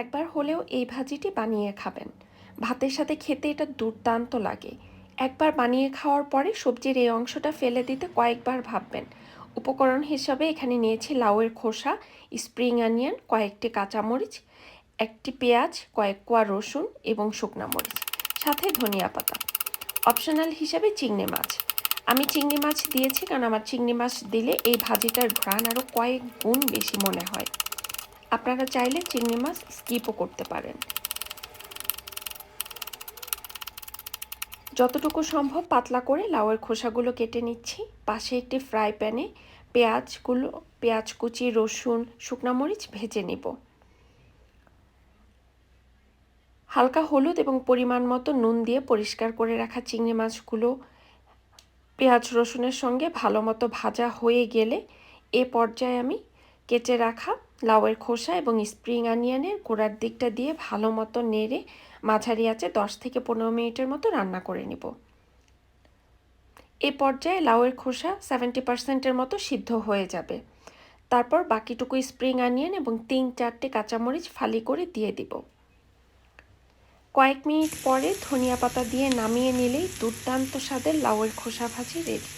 একবার হলেও এই ভাজিটি বানিয়ে খাবেন। ভাতের সাথে খেতে এটা দুর্দান্ত লাগে। একবার বানিয়ে খাওয়ার পরে সবজির এই অংশটা ফেলে দিতে কয়েকবার ভাববেন। উপকরণ হিসাবে এখানে নিয়েছি লাউয়ের খোসা, স্প্রিং অনিয়ন, কয়েকটি কাঁচামরিচ, একটি পেঁয়াজ, কয়েক কোয়া রসুন এবং শুকনা মরিচ, সাথে ধনিয়া পাতা। অপশনাল হিসাবে চিংড়ি মাছ। আমি চিংড়ি মাছ দিয়েছি কারণ আমার চিংড়ি মাছ দিলে এই ভাজিটার ঘ্রাণ আরও কয়েক গুণ বেশি মনে হয়। আপনারা চাইলে চিংড়ি মাছ স্কিপও করতে পারেন। যতটুকু সম্ভব পাতলা করে লাউয়ের খোসাগুলো কেটে নিচ্ছি। পাশে একটি ফ্রাই প্যানে পেঁয়াজ কুচি, রসুন, শুকনা মরিচ ভেজে নেব। হালকা হলুদ এবং পরিমাণ মতো নুন দিয়ে পরিষ্কার করে রাখা চিংড়ি মাছগুলো পেঁয়াজ রসুনের সঙ্গে ভালো মতো ভাজা হয়ে গেলে এ পর্যায়ে আমি কেটে রাখা লাউয়ের খোসা এবং স্প্রিং অনিয়নের গোড়ার দিকটা দিয়ে ভালো মতো নেড়ে মাঝারি আঁচে 10 থেকে 15 মিনিটের মতো রান্না করে নেব। এ পর্যায়ে লাউয়ের খোসা 70% মতো সিদ্ধ হয়ে যাবে। তারপর বাকিটুকু স্প্রিং অনিয়ন এবং 3-4টে কাঁচামরিচ ফালি করে দিয়ে দিব। কয়েক মিনিট পরে ধনিয়া পাতা দিয়ে নামিয়ে নিলেই দুর্দান্ত স্বাদের লাউয়ের খোসা ভাজি রেডি।